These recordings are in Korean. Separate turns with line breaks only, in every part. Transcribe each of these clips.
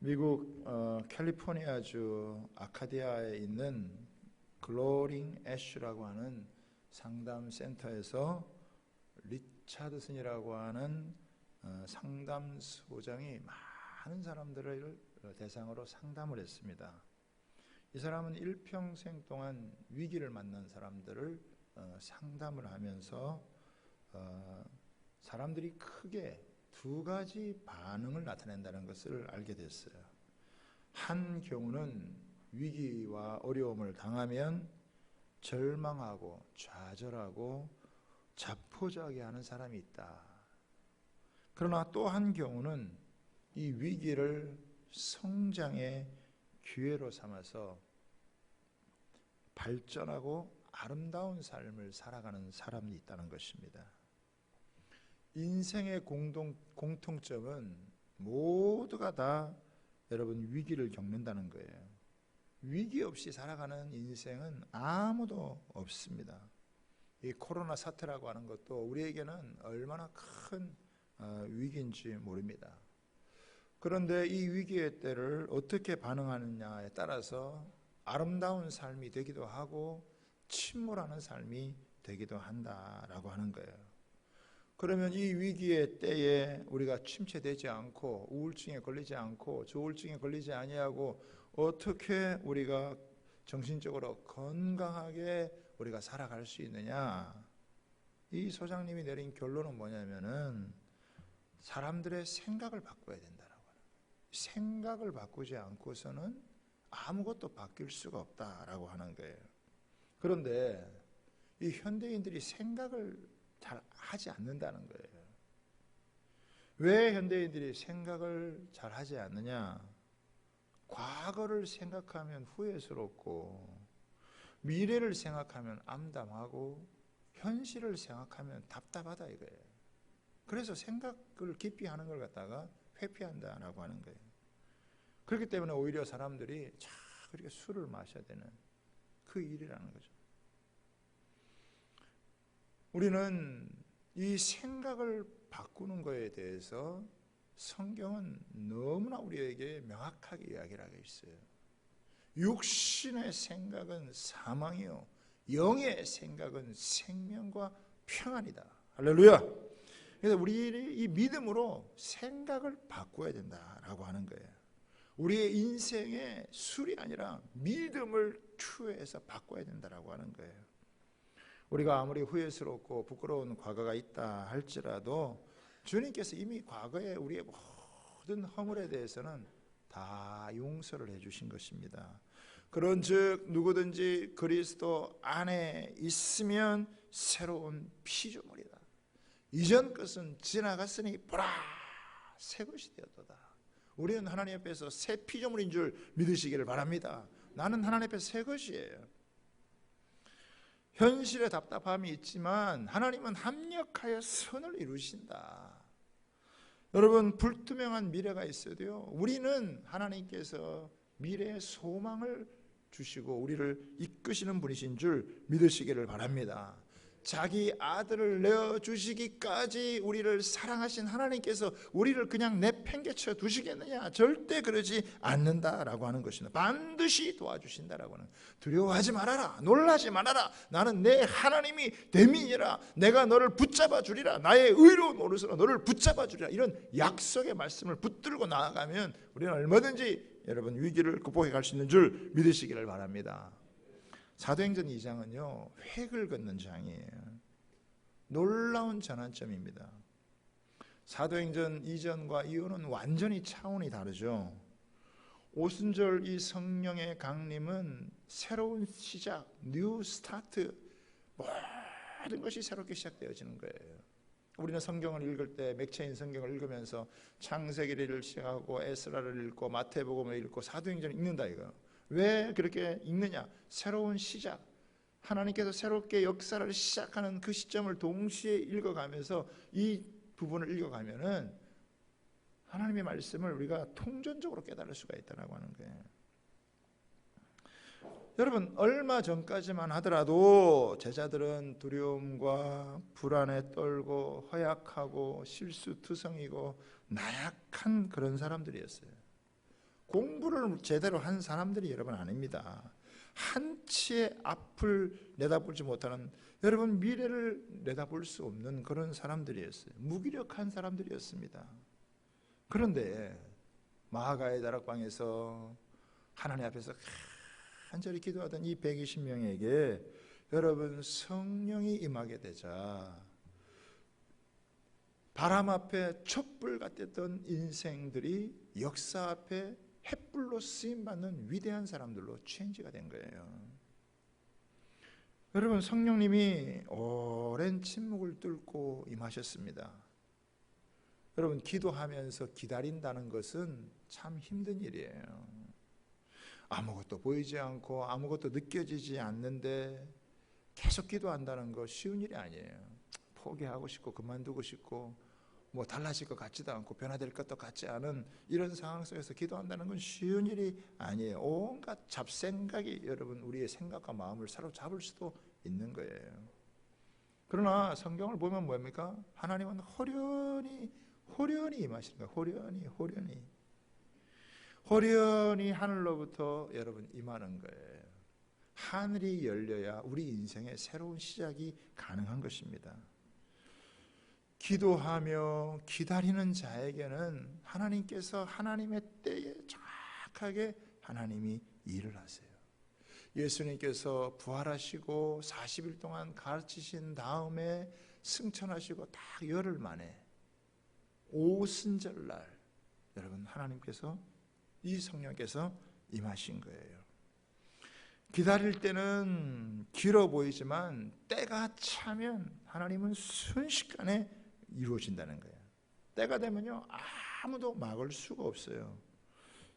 미국 캘리포니아주 아카디아에 있는 글로링 애쉬라고 하는 상담센터에서 리차드슨이라고 하는 상담소장이 많은 사람들을 대상으로 상담을 했습니다. 이 사람은 일평생 동안 위기를 만난 사람들을 상담을 하면서 사람들이 크게 두 가지 반응을 나타낸다는 것을 알게 됐어요. 한 경우는 위기와 어려움을 당하면 절망하고 좌절하고 자포자기하는 사람이 있다. 그러나 또 한 경우는 이 위기를 성장의 기회로 삼아서 발전하고 아름다운 삶을 살아가는 사람이 있다는 것입니다. 인생의 공통점은 모두가 다 여러분 위기를 겪는다는 거예요. 위기 없이 살아가는 인생은 아무도 없습니다. 이 코로나 사태라고 하는 것도 우리에게는 얼마나 큰 위기인지 모릅니다. 그런데 이 위기의 때를 어떻게 반응하느냐에 따라서 아름다운 삶이 되기도 하고 침몰하는 삶이 되기도 한다라고 하는 거예요. 그러면 이 위기의 때에 우리가 침체되지 않고 우울증에 걸리지 않고 조울증에 걸리지 아니하고 어떻게 우리가 정신적으로 건강하게 우리가 살아갈 수 있느냐? 이 소장님이 내린 결론은 뭐냐면은 사람들의 생각을 바꿔야 된다라고 하는 거예요. 생각을 바꾸지 않고서는 아무것도 바뀔 수가 없다라고 하는 거예요. 그런데 이 현대인들이 생각을 잘 하지 않는다는 거예요. 왜 현대인들이 생각을 잘 하지 않느냐? 과거를 생각하면 후회스럽고 미래를 생각하면 암담하고 현실을 생각하면 답답하다 이거예요. 그래서 생각을 깊이 하는 걸 갖다가 회피한다라고 하는 거예요. 그렇기 때문에 오히려 사람들이 그렇게 술을 마셔야 되는 그 일이라는 거죠. 우리는 이 생각을 바꾸는 것에 대해서 성경은 너무나 우리에게 명확하게 이야기를 하고 있어요. 육신의 생각은 사망이요 영의 생각은 생명과 평안이다. 할렐루야. 그래서 우리 이 믿음으로 생각을 바꿔야 된다라고 하는 거예요. 우리의 인생의 술이 아니라 믿음을 투여해서 바꿔야 된다라고 하는 거예요. 우리가 아무리 후회스럽고 부끄러운 과거가 있다 할지라도 주님께서 이미 과거에 우리의 모든 허물에 대해서는 다 용서를 해주신 것입니다. 그런즉 누구든지 그리스도 안에 있으면 새로운 피조물이다. 이전 것은 지나갔으니 보라 새 것이 되었도다. 우리는 하나님 앞에서 새 피조물인 줄 믿으시기를 바랍니다. 나는 하나님 앞에서 새 것이에요. 현실에 답답함이 있지만 하나님은 합력하여 선을 이루신다. 여러분 불투명한 미래가 있어도요 우리는 하나님께서 미래의 소망을 주시고 우리를 이끄시는 분이신 줄 믿으시기를 바랍니다. 자기 아들을 내어주시기까지 우리를 사랑하신 하나님께서 우리를 그냥 내팽개쳐 두시겠느냐? 절대 그러지 않는다라고 하는 것입니다. 반드시 도와주신다라고 하는. 두려워하지 말아라. 놀라지 말아라. 나는 내 하나님이 대민이라. 내가 너를 붙잡아 주리라. 나의 의로운 오른손으로 너를 붙잡아 주리라. 이런 약속의 말씀을 붙들고 나아가면 우리는 얼마든지 여러분 위기를 극복해 갈 수 있는 줄 믿으시기를 바랍니다. 사도행전 2장은요 획을 긋는 장이에요. 놀라운 전환점입니다. 사도행전 이전과 이후는 완전히 차원이 다르죠. 오순절 이 성령의 강림은 새로운 시작, 뉴 스타트, 모든 것이 새롭게 시작되어지는 거예요. 우리는 성경을 읽을 때 맥체인 성경을 읽으면서 창세기를 시작하고 에스라를 읽고 마태복음을 읽고 사도행전을 읽는다 이거. 왜 그렇게 읽느냐? 새로운 시작, 하나님께서 새롭게 역사를 시작하는 그 시점을 동시에 읽어가면서 이 부분을 읽어가면은 하나님의 말씀을 우리가 통전적으로 깨달을 수가 있다고 하는 거예요. 여러분 얼마 전까지만 하더라도 제자들은 두려움과 불안에 떨고 허약하고 실수투성이고 나약한 그런 사람들이었어요. 공부를 제대로 한 사람들이 여러분 아닙니다. 한치의 앞을 내다보지 못하는, 여러분 미래를 내다볼 수 없는 그런 사람들이었어요. 무기력한 사람들이었습니다. 그런데 마가의 다락방에서 하나님 앞에서 간절히 기도하던 이 120명에게 여러분 성령이 임하게 되자 바람 앞에 촛불 같았던 인생들이 역사 앞에 햇불로 쓰임받는 위대한 사람들로 체인지가 된 거예요. 여러분 성령님이 오랜 침묵을 뚫고 임하셨습니다. 여러분 기도하면서 기다린다는 것은 참 힘든 일이에요. 아무것도 보이지 않고 아무것도 느껴지지 않는데 계속 기도한다는 거 쉬운 일이 아니에요. 포기하고 싶고 그만두고 싶고 뭐 달라질 것 같지도 않고 변화될 것도 같지 않은 이런 상황 속에서 기도한다는 건 쉬운 일이 아니에요. 온갖 잡생각이 여러분 우리의 생각과 마음을 사로잡을 수도 있는 거예요. 그러나 성경을 보면 뭡니까? 하나님은 호련히 임하시는 거예요. 호련히 하늘로부터 여러분 임하는 거예요. 하늘이 열려야 우리 인생의 새로운 시작이 가능한 것입니다. 기도하며 기다리는 자에게는 하나님께서 하나님의 때에 정확하게 하나님이 일을 하세요. 예수님께서 부활하시고 40일 동안 가르치신 다음에 승천하시고 딱 열흘 만에 오순절날 여러분 하나님께서 이 성령께서 임하신 거예요. 기다릴 때는 길어 보이지만 때가 차면 하나님은 순식간에 이루어진다는 거예요. 때가 되면요 아무도 막을 수가 없어요.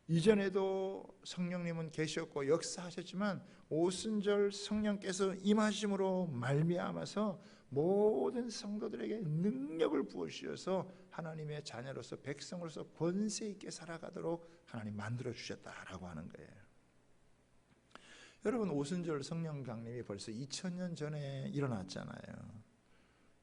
이전에도 성령님은 계셨고 역사하셨지만 오순절 성령께서 임하심으로 말미암아서 모든 성도들에게 능력을 부어주셔서 하나님의 자녀로서 백성으로서 권세 있게 살아가도록 하나님 만들어 주셨다라고 하는 거예요. 여러분 오순절 성령 강림이 벌써 2000년 전에 일어났잖아요.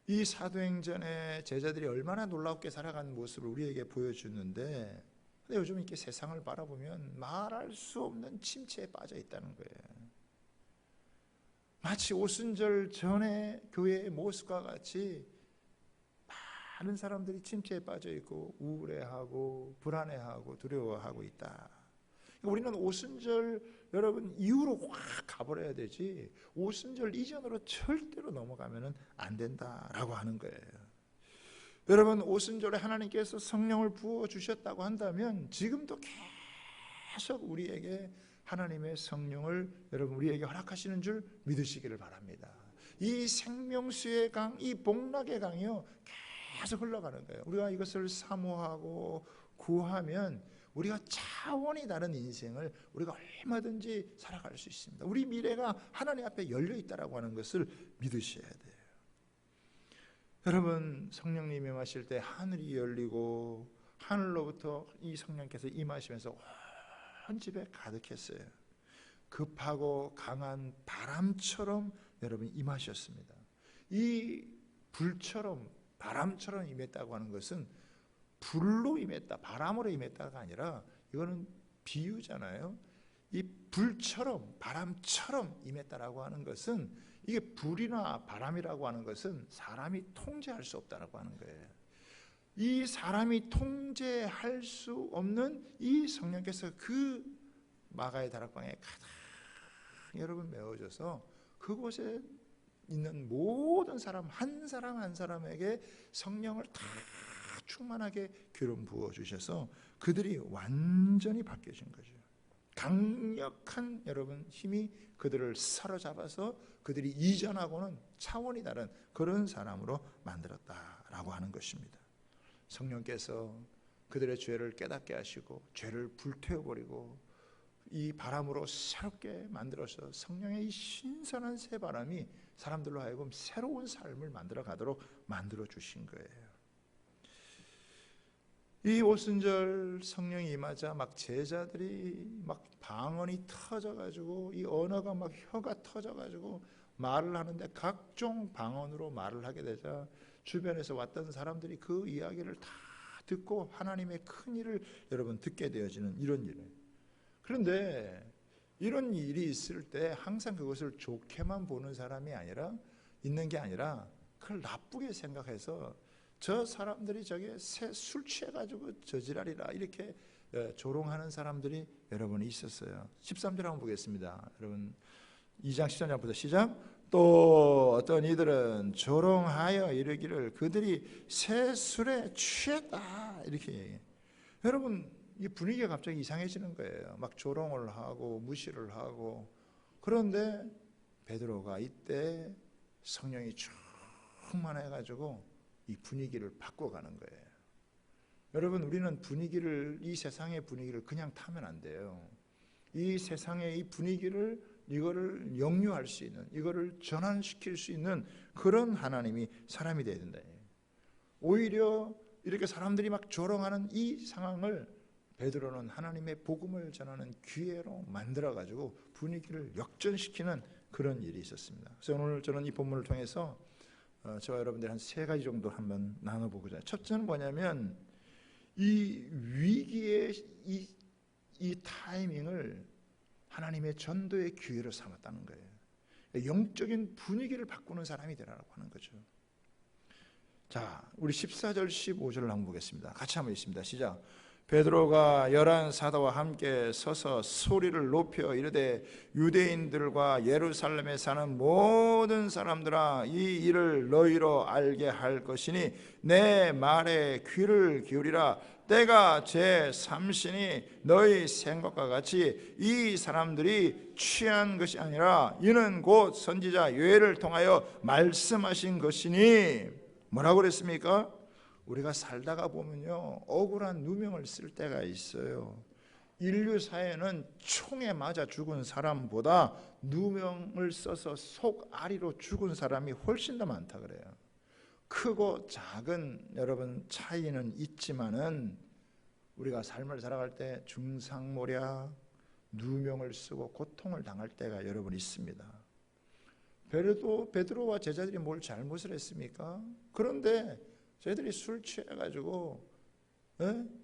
이 사도행전에 제자들이 얼마나 놀랍게 살아가는 모습을 우리에게 보여주는데, 근데 요즘 이렇게 세상을 바라보면 말할 수 없는 침체에 빠져 있다는 거예요. 마치 오순절 전에 교회의 모습과 같이 많은 사람들이 침체에 빠져 있고 우울해하고 불안해하고 두려워하고 있다. 우리는 오순절 여러분 이후로 확 가버려야 되지 오순절 이전으로 절대로 넘어가면 안 된다라고 하는 거예요. 여러분 오순절에 하나님께서 성령을 부어주셨다고 한다면 지금도 계속 우리에게 하나님의 성령을 여러분 우리에게 허락하시는 줄 믿으시기를 바랍니다. 이 생명수의 강, 이 복락의 강이요 계속 흘러가는 거예요. 우리가 이것을 사모하고 구하면 우리가 차원이 다른 인생을 우리가 얼마든지 살아갈 수 있습니다. 우리 미래가 하나님 앞에 열려 있다라고 하는 것을 믿으셔야 돼요. 여러분 성령님이 임하실 때 하늘이 열리고 하늘로부터 이 성령께서 임하시면서 온 집에 가득했어요. 급하고 강한 바람처럼 여러분 임하셨습니다. 이 불처럼 바람처럼 임했다고 하는 것은 불로 임했다, 바람으로 임했다가 아니라 이거는 비유잖아요. 이 불처럼 바람처럼 임했다라고 하는 것은 이게 불이나 바람이라고 하는 것은 사람이 통제할 수 없다라고 하는 거예요. 이 사람이 통제할 수 없는 이 성령께서 그 마가의 다락방에 가득 여러분 메워져서 그곳에 있는 모든 사람 한 사람에게 성령을 다 충만하게 기름 부어 주셔서 그들이 완전히 바뀌어진 거죠. 강력한 여러분 힘이 그들을 사로잡아서 그들이 이전하고는 차원이 다른 그런 사람으로 만들었다라고 하는 것입니다. 성령께서 그들의 죄를 깨닫게 하시고 죄를 불태워버리고 이 바람으로 새롭게 만들어서 성령의 이 신선한 새 바람이 사람들로 하여금 새로운 삶을 만들어 가도록 만들어 주신 거예요. 이 오순절 성령이 임하자 막 제자들이 막 방언이 터져가지고 이 언어가 막 혀가 터져가지고 말을 하는데 각종 방언으로 말을 하게 되자 주변에서 왔던 사람들이 그 이야기를 다 듣고 하나님의 큰 일을 여러분 듣게 되어지는 이런 일을 그런데 이런 일이 있을 때 항상 그것을 좋게만 보는 사람이 아니라 있는 게 아니라 그걸 나쁘게 생각해서 저 사람들이 저게 술 취해가지고 저지랄이라 이렇게 조롱하는 사람들이 여러분 있었어요. 13절 한번 보겠습니다. 여러분 2장 13절부터 시작. 또 어떤 이들은 조롱하여 이르기를 그들이 새 술에 취했다 이렇게 얘기해요. 여러분 이 분위기가 갑자기 이상해지는 거예요. 막 조롱을 하고 무시를 하고. 그런데 베드로가 이때 성령이 충만해가지고 이 분위기를 바꿔가는 거예요. 여러분 우리는 분위기를, 이 세상의 분위기를 그냥 타면 안 돼요. 이 세상의 이 분위기를, 이거를 역류할 수 있는, 이거를 전환시킬 수 있는 그런 하나님이 사람이 되어야 된다. 오히려 이렇게 사람들이 막 조롱하는 이 상황을 베드로는 하나님의 복음을 전하는 기회로 만들어가지고 분위기를 역전시키는 그런 일이 있었습니다. 그래서 오늘 저는 이 본문을 통해서 저와 여러분들 한 세 가지 정도 한번 나눠보고자 해요. 첫째는 뭐냐면 이 위기의 이 타이밍을 하나님의 전도의 기회로 삼았다는 거예요. 영적인 분위기를 바꾸는 사람이 되라고 하는 거죠. 자, 우리 14절 15절을 한번 보겠습니다. 같이 한번 읽습니다. 시작. 베드로가 열한 사도와 함께 서서 소리를 높여 이르되 유대인들과 예루살렘에 사는 모든 사람들아 이 일을 너희로 알게 할 것이니 내 말에 귀를 기울이라. 때가 제3신이 너희 생각과 같이 이 사람들이 취한 것이 아니라 이는 곧 선지자 요엘을 통하여 말씀하신 것이니. 뭐라고 그랬습니까? 우리가 살다가 보면요 억울한 누명을 쓸 때가 있어요. 인류 사회는 총에 맞아 죽은 사람보다 누명을 써서 속앓이로 죽은 사람이 훨씬 더 많다 그래요. 크고 작은 여러분 차이는 있지만은 우리가 삶을 살아갈 때 중상모략, 누명을 쓰고 고통을 당할 때가 여러분 있습니다. 베드로와 제자들이 뭘 잘못을 했습니까? 그런데 저희들이 술 취해가지고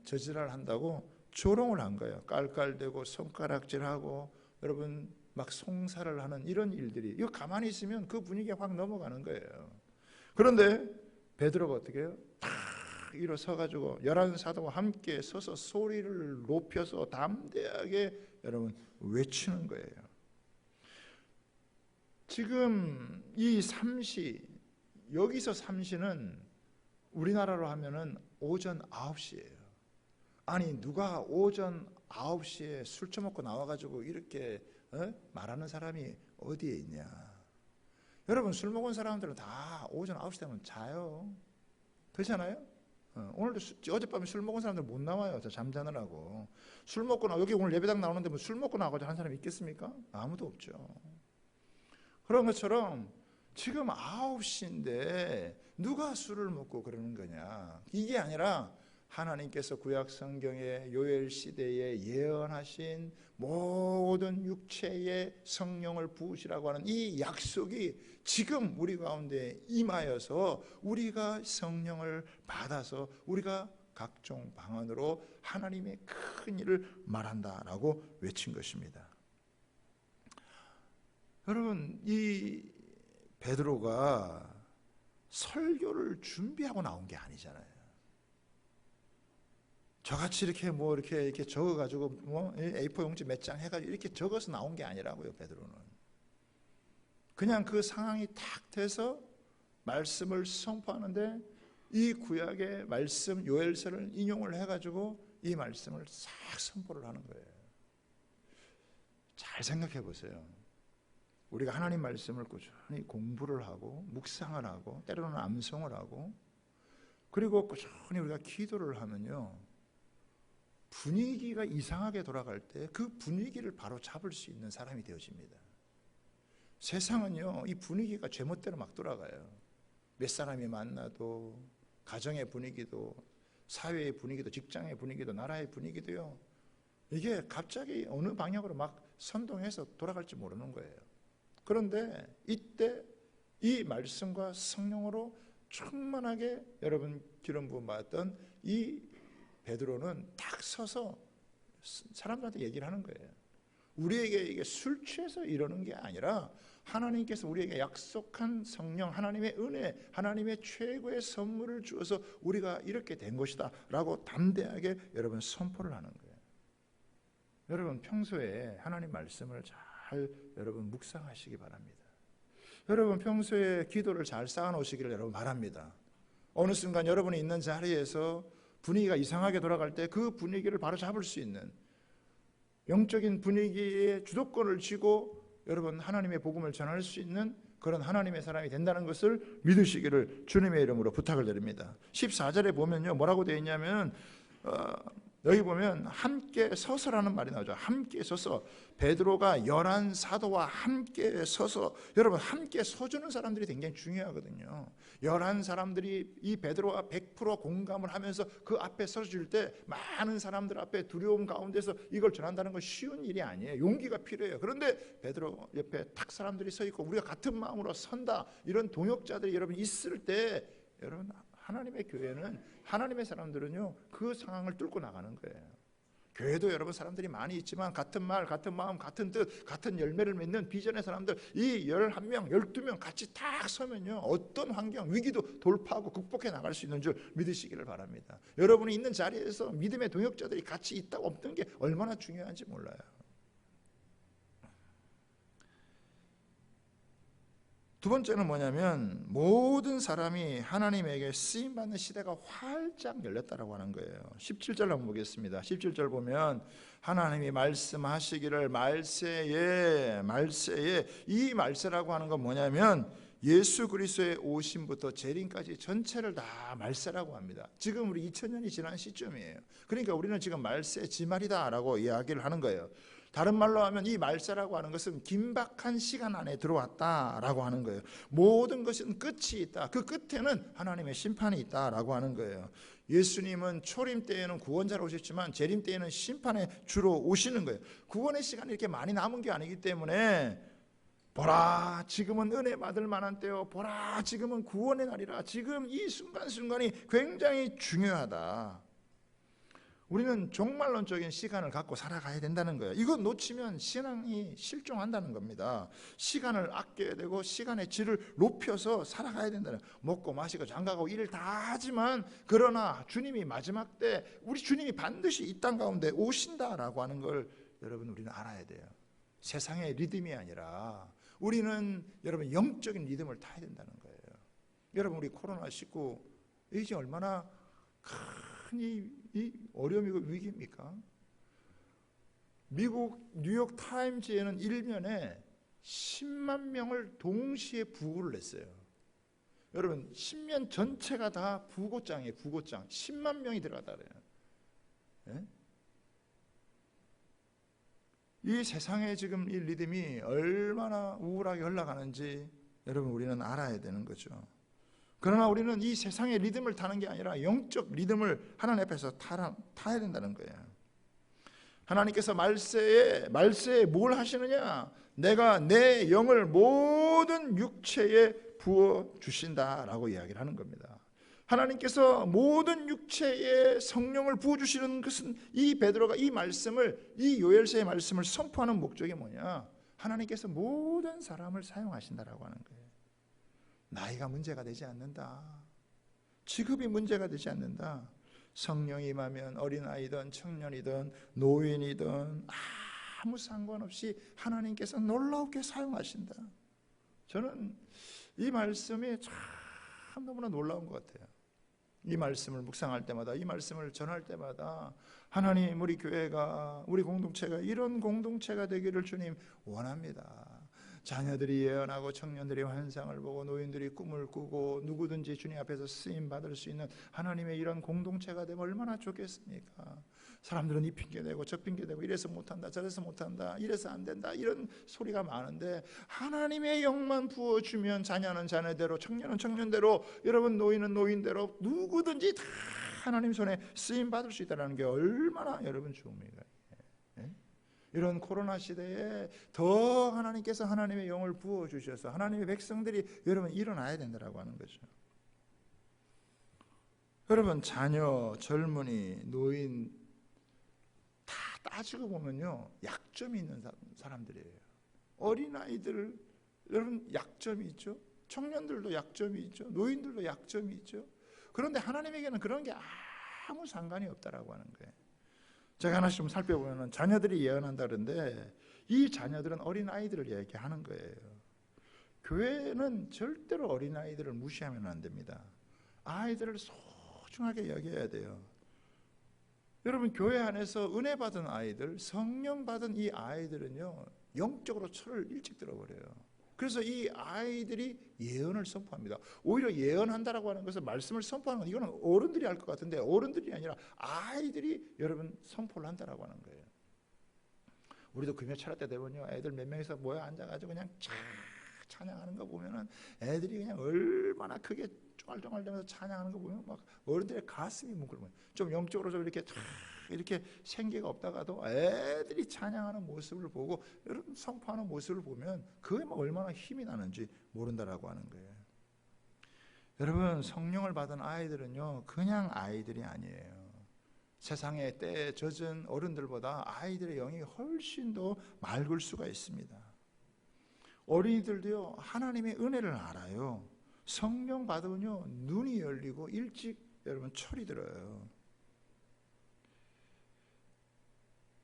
저지랄 한다고 조롱을 한 거예요. 깔깔대고 손가락질하고 여러분 막 송사를 하는 이런 일들이, 이거 가만히 있으면 그 분위기가 확 넘어가는 거예요. 그런데 베드로가 어떻게 해요? 탁 일어서가지고 11사도와 함께 서서 소리를 높여서 담대하게 여러분 외치는 거예요. 지금 이 삼시, 여기서 삼시는 우리나라로 하면은 오전 9시예요. 아니 누가 오전 9시에 술 처먹고 나와가지고 이렇게 말하는 사람이 어디에 있냐. 여러분 술 먹은 사람들은 다 오전 9시 되면 자요. 그렇잖아요? 오늘도 어젯밤에 술 먹은 사람들 못 나와요. 저 잠자느라고. 술 먹고 여기 오늘 예배당 나오는데 뭐 술 먹고 나가자고 하는 사람이 있겠습니까? 아무도 없죠. 그런 것처럼 지금 9시인데 누가 술을 먹고 그러는 거냐. 이게 아니라 하나님께서 구약 성경의 요엘 시대에 예언하신 모든 육체의 성령을 부으시라고 하는 이 약속이 지금 우리 가운데 임하여서 우리가 성령을 받아서 우리가 각종 방언으로 하나님의 큰 일을 말한다라고 외친 것입니다. 여러분 이 베드로가 설교를 준비하고 나온 게 아니잖아요. 저같이 이렇게 이렇게 적어가지고 A4 용지 몇 장 해가지고 이렇게 적어서 나온 게 아니라고요. 베드로는 그냥 그 상황이 탁 돼서 말씀을 선포하는데 이 구약의 말씀 요엘서를 인용을 해가지고 이 말씀을 싹 선포를 하는 거예요. 잘 생각해 보세요. 우리가 하나님 말씀을 꾸준히 공부를 하고 묵상을 하고 때로는 암송을 하고 그리고 꾸준히 우리가 기도를 하면요 분위기가 이상하게 돌아갈 때 그 분위기를 바로 잡을 수 있는 사람이 되어집니다. 세상은요 이 분위기가 제멋대로 막 돌아가요. 몇 사람이 만나도 가정의 분위기도 사회의 분위기도 직장의 분위기도 나라의 분위기도요 이게 갑자기 어느 방향으로 막 선동해서 돌아갈지 모르는 거예요. 그런데 이때 이 말씀과 성령으로 충만하게 여러분 기름 부음 받았던 이 베드로는 딱 서서 사람들한테 얘기를 하는 거예요. 우리에게 이게 술 취해서 이러는 게 아니라 하나님께서 우리에게 약속한 성령, 하나님의 은혜, 하나님의 최고의 선물을 주어서 우리가 이렇게 된 것이다 라고 담대하게 여러분 선포를 하는 거예요. 여러분 평소에 하나님 말씀을 잘 여러분 묵상하시기 바랍니다. 여러분 평소에 기도를 잘 쌓아놓으시기를 여러분 바랍니다. 어느 순간 여러분이 있는 자리에서 분위기가 이상하게 돌아갈 때 그 분위기를 바로 잡을 수 있는 영적인 분위기에 주도권을 쥐고 여러분 하나님의 복음을 전할 수 있는 그런 하나님의 사람이 된다는 것을 믿으시기를 주님의 이름으로 부탁을 드립니다. 14절에 보면요 뭐라고 되어 있냐면 여기 보면 함께 서서라는 말이 나오죠. 함께 서서 베드로가 11 사도와 함께 서서 여러분 함께 서주는 사람들이 굉장히 중요하거든요. 11 사람들이 이 베드로와 100% 공감을 하면서 그 앞에 서줄 때 많은 사람들 앞에 두려움 가운데서 이걸 전한다는 건 쉬운 일이 아니에요. 용기가 필요해요. 그런데 베드로 옆에 탁 사람들이 서 있고 우리가 같은 마음으로 선다 이런 동역자들이 여러분 있을 때 여러분 하나님의 교회는 하나님의 사람들은요 그 상황을 뚫고 나가는 거예요. 교회도 여러분 사람들이 많이 있지만 같은 말, 같은 마음, 같은 뜻, 같은 열매를 맺는 비전의 사람들 이 11명, 12명 같이 딱 서면요 어떤 환경, 위기도 돌파하고 극복해 나갈 수 있는 줄 믿으시기를 바랍니다. 여러분이 있는 자리에서 믿음의 동역자들이 같이 있다고 없는 게 얼마나 중요한지 몰라요. 두 번째는 뭐냐면 모든 사람이 하나님에게 쓰임받는 시대가 활짝 열렸다라고 하는 거예요. 17절 한번 보겠습니다. 17절 보면 하나님이 말씀하시기를 말세에 이 말세라고 하는 건 뭐냐면 예수 그리스도의 오심부터 재림까지 전체를 다 말세라고 합니다. 지금 우리 2000년이 지난 시점이에요. 그러니까 우리는 지금 말세 지말이다라고 이야기를 하는 거예요. 다른 말로 하면 이 말세라고 하는 것은 긴박한 시간 안에 들어왔다라고 하는 거예요. 모든 것은 끝이 있다. 그 끝에는 하나님의 심판이 있다라고 하는 거예요. 예수님은 초림 때에는 구원자로 오셨지만 재림 때에는 심판에 주로 오시는 거예요. 구원의 시간이 이렇게 많이 남은 게 아니기 때문에 보라 지금은 은혜 받을 만한 때요. 보라 지금은 구원의 날이라. 지금 이 순간순간이 굉장히 중요하다. 우리는 종말론적인 시간을 갖고 살아가야 된다는 거예요. 이거 놓치면 신앙이 실종한다는 겁니다. 시간을 아껴야 되고 시간의 질을 높여서 살아가야 된다는 거예요. 먹고 마시고 장가가고 일을 다 하지만 그러나 주님이 마지막 때 우리 주님이 반드시 이 땅 가운데 오신다라고 하는 걸 여러분 우리는 알아야 돼요. 세상의 리듬이 아니라 우리는 여러분 영적인 리듬을 타야 된다는 거예요. 여러분 우리 코로나19 이제 얼마나 큰 이 어려움이고 위기입니까? 미국 뉴욕 타임즈에는 일면에 10만 명을 동시에 부고를 냈어요. 여러분 10년 전체가 다 부고장이에요. 부고장 10만 명이 들어가다 그래요. 예? 이 세상의 지금 이 리듬이 얼마나 우울하게 흘러가는지 여러분 우리는 알아야 되는 거죠. 그러나 우리는 이 세상의 리듬을 타는 게 아니라 영적 리듬을 하나님 앞에서 타야 된다는 거예요. 하나님께서 말세에 뭘 하시느냐? 내가 내 영을 모든 육체에 부어 주신다라고 이야기를 하는 겁니다. 하나님께서 모든 육체에 성령을 부어 주시는 것은 이 베드로가 이 말씀을 이 요엘서의 말씀을 선포하는 목적이 뭐냐? 하나님께서 모든 사람을 사용하신다라고 하는 거예요. 나이가 문제가 되지 않는다. 직업이 문제가 되지 않는다. 성령이 임하면 어린아이든 청년이든 노인이든 아무 상관없이 하나님께서 놀랍게 사용하신다. 저는 이 말씀이 참 너무나 놀라운 것 같아요. 이 말씀을 묵상할 때마다 이 말씀을 전할 때마다 하나님 우리 교회가 우리 공동체가 이런 공동체가 되기를 주님 원합니다. 자녀들이 예언하고 청년들이 환상을 보고 노인들이 꿈을 꾸고 누구든지 주님 앞에서 쓰임받을 수 있는 하나님의 이런 공동체가 되면 얼마나 좋겠습니까? 사람들은 이 핑계대고 저 핑계대고 이래서 못한다 저래서 못한다 이래서 안 된다 이런 소리가 많은데 하나님의 영만 부어주면 자녀는 자녀대로 청년은 청년대로 여러분 노인은 노인대로 누구든지 다 하나님 손에 쓰임받을 수 있다는 게 얼마나 여러분 좋습니까? 이런 코로나 시대에 더 하나님께서 하나님의 영을 부어주셔서 하나님의 백성들이 여러분 일어나야 된다고 하는 거죠. 여러분 자녀, 젊은이, 노인 다 따지고 보면요, 약점이 있는 사람들이에요. 어린아이들, 여러분 약점이 있죠. 청년들도 약점이 있죠. 노인들도 약점이 있죠. 그런데 하나님에게는 그런 게 아무 상관이 없다라고 하는 거예요. 제가 하나씩 좀 살펴보면 자녀들이 예언한다 그러는데 이 자녀들은 어린아이들을 얘기하는 거예요. 교회는 절대로 어린아이들을 무시하면 안 됩니다. 아이들을 소중하게 여겨야 돼요. 여러분, 교회 안에서 은혜 받은 아이들, 성령 받은 이 아이들은요, 영적으로 철을 일찍 들어버려요. 그래서 이 아이들이 예언을 선포합니다. 오히려 예언한다라고 하는 것은 말씀을 선포하는 건 이거는 어른들이 할 것 같은데 어른들이 아니라 아이들이 여러분 선포를 한다라고 하는 거예요. 우리도 금요 철학 때 되면요, 애들 몇 명이서 모여 앉아가지고 그냥 찬양하는 거 보면은 애들이 그냥 얼마나 크게 쫑알쫑알대면서 찬양하는 거 보면 막 어른들의 가슴이 뭉클해요. 좀 영적으로 좀 이렇게 생기가 없다가도 애들이 찬양하는 모습을 보고 여러분 선포하는 모습을 보면 그게 막 얼마나 힘이 나는지 모른다라고 하는 거예요. 여러분, 성령을 받은 아이들은요, 그냥 아이들이 아니에요. 세상의 때에 젖은 어른들보다 아이들의 영이 훨씬 더 맑을 수가 있습니다. 어린이들도요, 하나님의 은혜를 알아요. 성령 받으면요, 눈이 열리고 일찍 여러분 철이 들어요.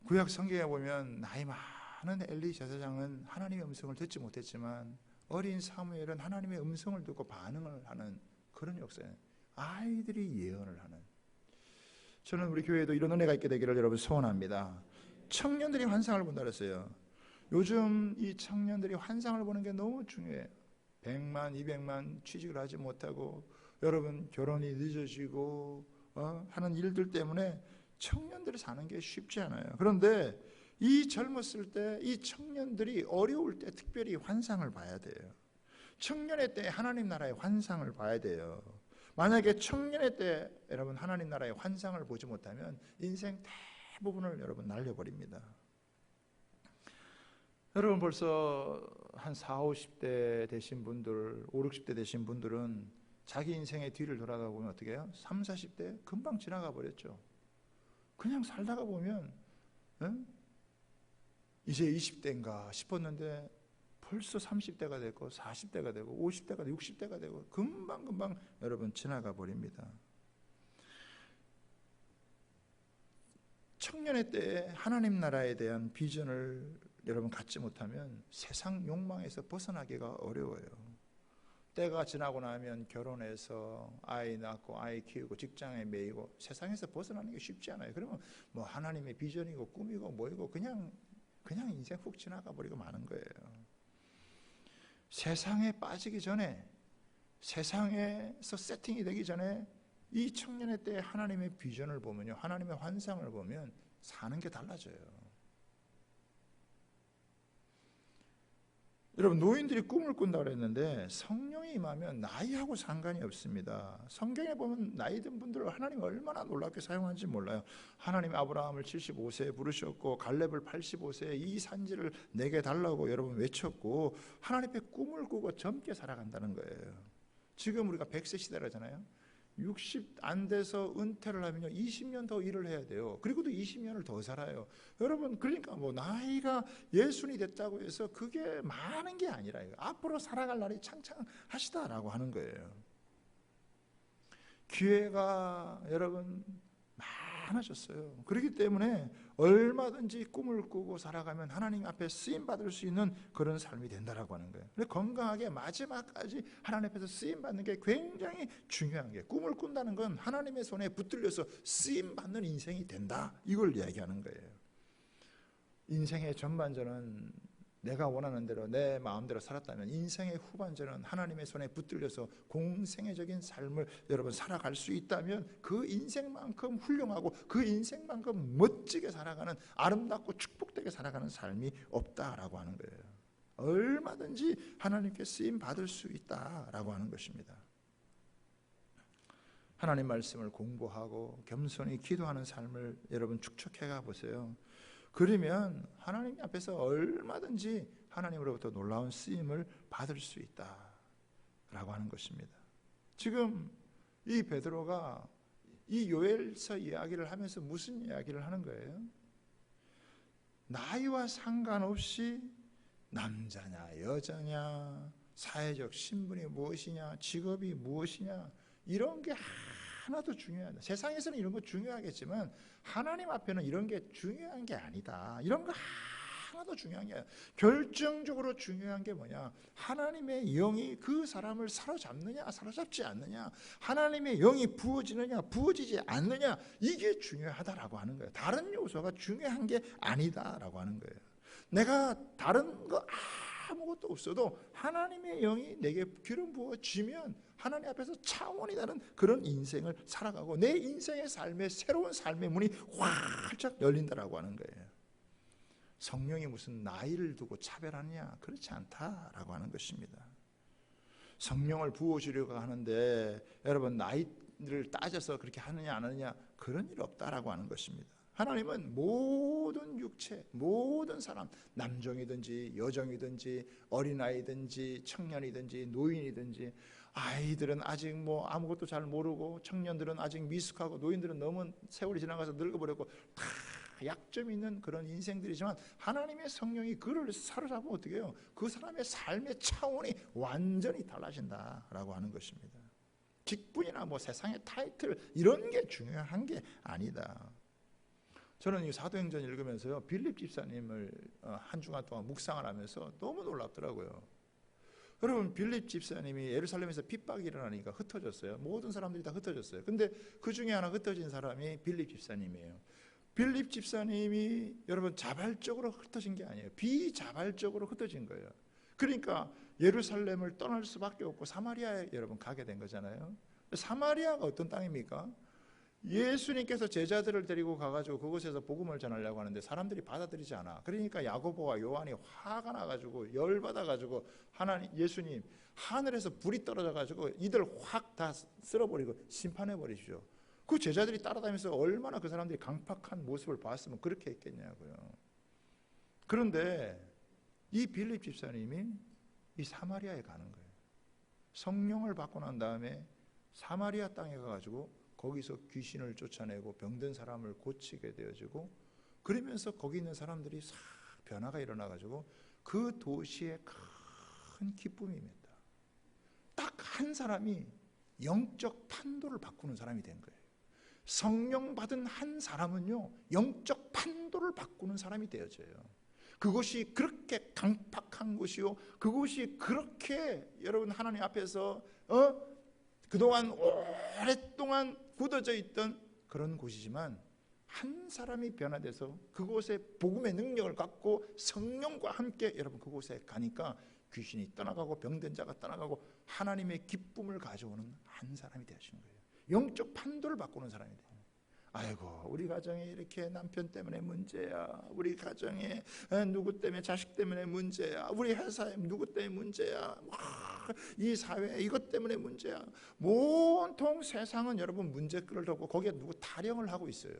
구약 성경에 보면 나이 많은 엘리 제사장은 하나님의 음성을 듣지 못했지만 어린 사무엘은 하나님의 음성을 듣고 반응을 하는 그런 역사예요. 아이들이 예언을 하는. 저는 우리 교회에도 이런 은혜가 있게 되기를 여러분 소원합니다. 청년들이 환상을 본다 그랬어요. 요즘 이 청년들이 환상을 보는 게 너무 중요해요. 100만, 200만 취직을 하지 못하고 여러분 결혼이 늦어지고 하는 일들 때문에 청년들이 사는 게 쉽지 않아요. 그런데 이 젊었을 때 이 청년들이 어려울 때 특별히 환상을 봐야 돼요. 청년의 때 하나님 나라의 환상을 봐야 돼요. 만약에 청년의 때 여러분 하나님 나라의 환상을 보지 못하면 인생 대부분을 여러분 날려버립니다. 여러분 벌써 한 40, 50대 되신 분들, 50, 60대 되신 분들은 자기 인생의 뒤를 돌아가 보면 어떻게 해요? 30, 40대 금방 지나가 버렸죠. 그냥 살다가 보면 이제 20대인가 싶었는데 벌써 30대가 되고 40대가 되고 50대가 되고 60대가 되고 금방 여러분 지나가 버립니다. 청년의 때에 하나님 나라에 대한 비전을 여러분 갖지 못하면 세상 욕망에서 벗어나기가 어려워요. 때가 지나고 나면 결혼해서 아이 낳고 아이 키우고 직장에 매이고 세상에서 벗어나는 게 쉽지 않아요. 그러면 뭐 하나님의 비전이고 꿈이고 뭐이고 그냥 인생 훅 지나가 버리고 마는 거예요. 세상에 빠지기 전에, 세상에서 세팅이 되기 전에 이 청년의 때 하나님의 비전을 보면요, 하나님의 환상을 보면 사는 게 달라져요. 여러분, 노인들이 꿈을 꾼다 그랬는데 성령이 임하면 나이하고 상관이 없습니다. 성경에 보면 나이 든 분들을 하나님이 얼마나 놀랍게 사용하는지 몰라요. 하나님이 아브라함을 75세에 부르셨고 갈렙을 85세에 이 산지를 내게 달라고 여러분 외쳤고 하나님 앞에 꿈을 꾸고 젊게 살아간다는 거예요. 지금 우리가 100세 시대라잖아요. 60 안 돼서 은퇴를 하면요 20년 더 일을 해야 돼요. 그리고도 20년을 더 살아요. 여러분, 그러니까 뭐 나이가 예순이 됐다고 해서 그게 많은 게 아니라 앞으로 살아갈 날이 창창하시다라고 하는 거예요. 기회가 여러분 많아졌어요. 그렇기 때문에 얼마든지 꿈을 꾸고 살아가면 하나님 앞에 쓰임받을 수 있는 그런 삶이 된다라고 하는 거예요. 건강하게 마지막까지 하나님 앞에서 쓰임받는 게 굉장히 중요한 게, 꿈을 꾼다는 건 하나님의 손에 붙들려서 쓰임받는 인생이 된다, 이걸 이야기하는 거예요. 인생의 전반전은 내가 원하는 대로 내 마음대로 살았다면 인생의 후반전은 하나님의 손에 붙들려서 공생애적인 삶을 여러분 살아갈 수 있다면 그 인생만큼 훌륭하고 그 인생만큼 멋지게 살아가는, 아름답고 축복되게 살아가는 삶이 없다라고 하는 거예요. 얼마든지 하나님께 쓰임 받을 수 있다라고 하는 것입니다. 하나님 말씀을 공부하고 겸손히 기도하는 삶을 여러분 축적해 가 보세요. 그러면 하나님 앞에서 얼마든지 하나님으로부터 놀라운 쓰임을 받을 수 있다라고 하는 것입니다. 지금 이 베드로가 이 요엘서 이야기를 하면서 무슨 이야기를 하는 거예요? 나이와 상관없이 남자냐 여자냐 사회적 신분이 무엇이냐 직업이 무엇이냐 이런 게 하나도 중요하다. 세상에서는 이런 거 중요하겠지만 하나님 앞에는 이런 게 중요한 게 아니다. 이런 거 하나도 중요한 게 아니라 결정적으로 중요한 게 뭐냐, 하나님의 영이 그 사람을 사로잡느냐 사로잡지 않느냐, 하나님의 영이 부어지느냐 부어지지 않느냐, 이게 중요하다라고 하는 거예요. 다른 요소가 중요한 게 아니다라고 하는 거예요. 내가 다른 거 아무것도 없어도 하나님의 영이 내게 기름 부어지면 하나님 앞에서 차원이 다른 그런 인생을 살아가고 내 인생의 삶에 새로운 삶의 문이 활짝 열린다라고 하는 거예요. 성령이 무슨 나이를 두고 차별하느냐, 그렇지 않다라고 하는 것입니다. 성령을 부어주려고 하는데 여러분 나이를 따져서 그렇게 하느냐 안 하느냐, 그런 일 없다라고 하는 것입니다. 하나님은 모든 육체, 모든 사람, 남종이든지 여종이든지 어린아이든지 청년이든지 노인이든지, 아이들은 아직 뭐 아무것도 잘 모르고, 청년들은 아직 미숙하고, 노인들은 너무 세월이 지나가서 늙어버렸고, 다 약점이 있는 그런 인생들이지만 하나님의 성령이 그를 사로잡으면 어떻게 해요? 그 사람의 삶의 차원이 완전히 달라진다라고 하는 것입니다. 직분이나 뭐 세상의 타이틀 이런 게 중요한 게 아니다. 저는 이 사도행전 읽으면서요, 빌립 집사님을 한 주간 동안 묵상을 하면서 너무 놀랍더라고요. 여러분, 빌립 집사님이 예루살렘에서 핍박이 일어나니까 흩어졌어요. 모든 사람들이 다 흩어졌어요. 근데 그 중에 하나 흩어진 사람이 빌립 집사님이에요. 빌립 집사님이 여러분 자발적으로 흩어진 게 아니에요. 비자발적으로 흩어진 거예요. 그러니까 예루살렘을 떠날 수밖에 없고 사마리아에 여러분 가게 된 거잖아요. 사마리아가 어떤 땅입니까? 예수님께서 제자들을 데리고 가가지고 그곳에서 복음을 전하려고 하는데 사람들이 받아들이지 않아. 그러니까 야고보와 요한이 화가 나가지고 열받아가지고 하나님, 예수님, 하늘에서 불이 떨어져가지고 이들 확 다 쓸어버리고 심판해버리시죠. 그 제자들이 따라다니면서 얼마나 그 사람들이 강팍한 모습을 봤으면 그렇게 했겠냐고요. 그런데 이 빌립 집사님이 이 사마리아에 가는 거예요. 성령을 받고 난 다음에 사마리아 땅에 가가지고 거기서 귀신을 쫓아내고 병든 사람을 고치게 되어지고, 그러면서 거기 있는 사람들이 싹 변화가 일어나가지고 그 도시에 큰 기쁨입니다. 딱 한 사람이 영적 판도를 바꾸는 사람이 된 거예요. 성령 받은 한 사람은요, 영적 판도를 바꾸는 사람이 되어져요. 그것이 그렇게 강팍한 곳이요, 그것이 그렇게 여러분 하나님 앞에서 그동안 오랫동안 굳어져 있던 그런 곳이지만 한 사람이 변화돼서 그곳에 복음의 능력을 갖고 성령과 함께 여러분 그곳에 가니까 귀신이 떠나가고 병든 자가 떠나가고 하나님의 기쁨을 가져오는 한 사람이 되시는 거예요. 영적 판도를 바꾸는 사람이 돼요. 아이고, 우리 가정에 이렇게 남편 때문에 문제야, 우리 가정에 누구 때문에, 자식 때문에 문제야, 우리 회사에 누구 때문에 문제야, 이 사회에 이것 때문에 문제야. 온통 세상은 여러분 문제거리를 덮고 거기에 누구 타령을 하고 있어요.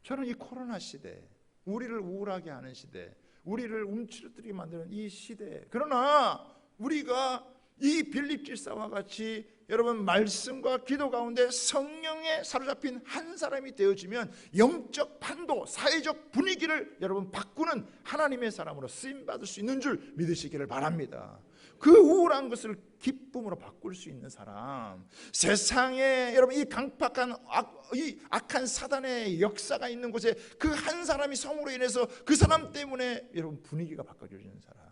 저는 이 코로나 시대, 우리를 우울하게 하는 시대, 우리를 움츠러들게 만드는 이 시대, 그러나 우리가 이 빌립 집사와 같이 여러분 말씀과 기도 가운데 성령에 사로잡힌 한 사람이 되어지면 영적 판도, 사회적 분위기를 여러분 바꾸는 하나님의 사람으로 쓰임받을 수 있는 줄 믿으시기를 바랍니다. 그 우울한 것을 기쁨으로 바꿀 수 있는 사람, 세상에 여러분 이 강팍한 이 악한 사단의 역사가 있는 곳에 그 한 사람이 성으로 인해서 그 사람 때문에 여러분 분위기가 바꿔주는 사람.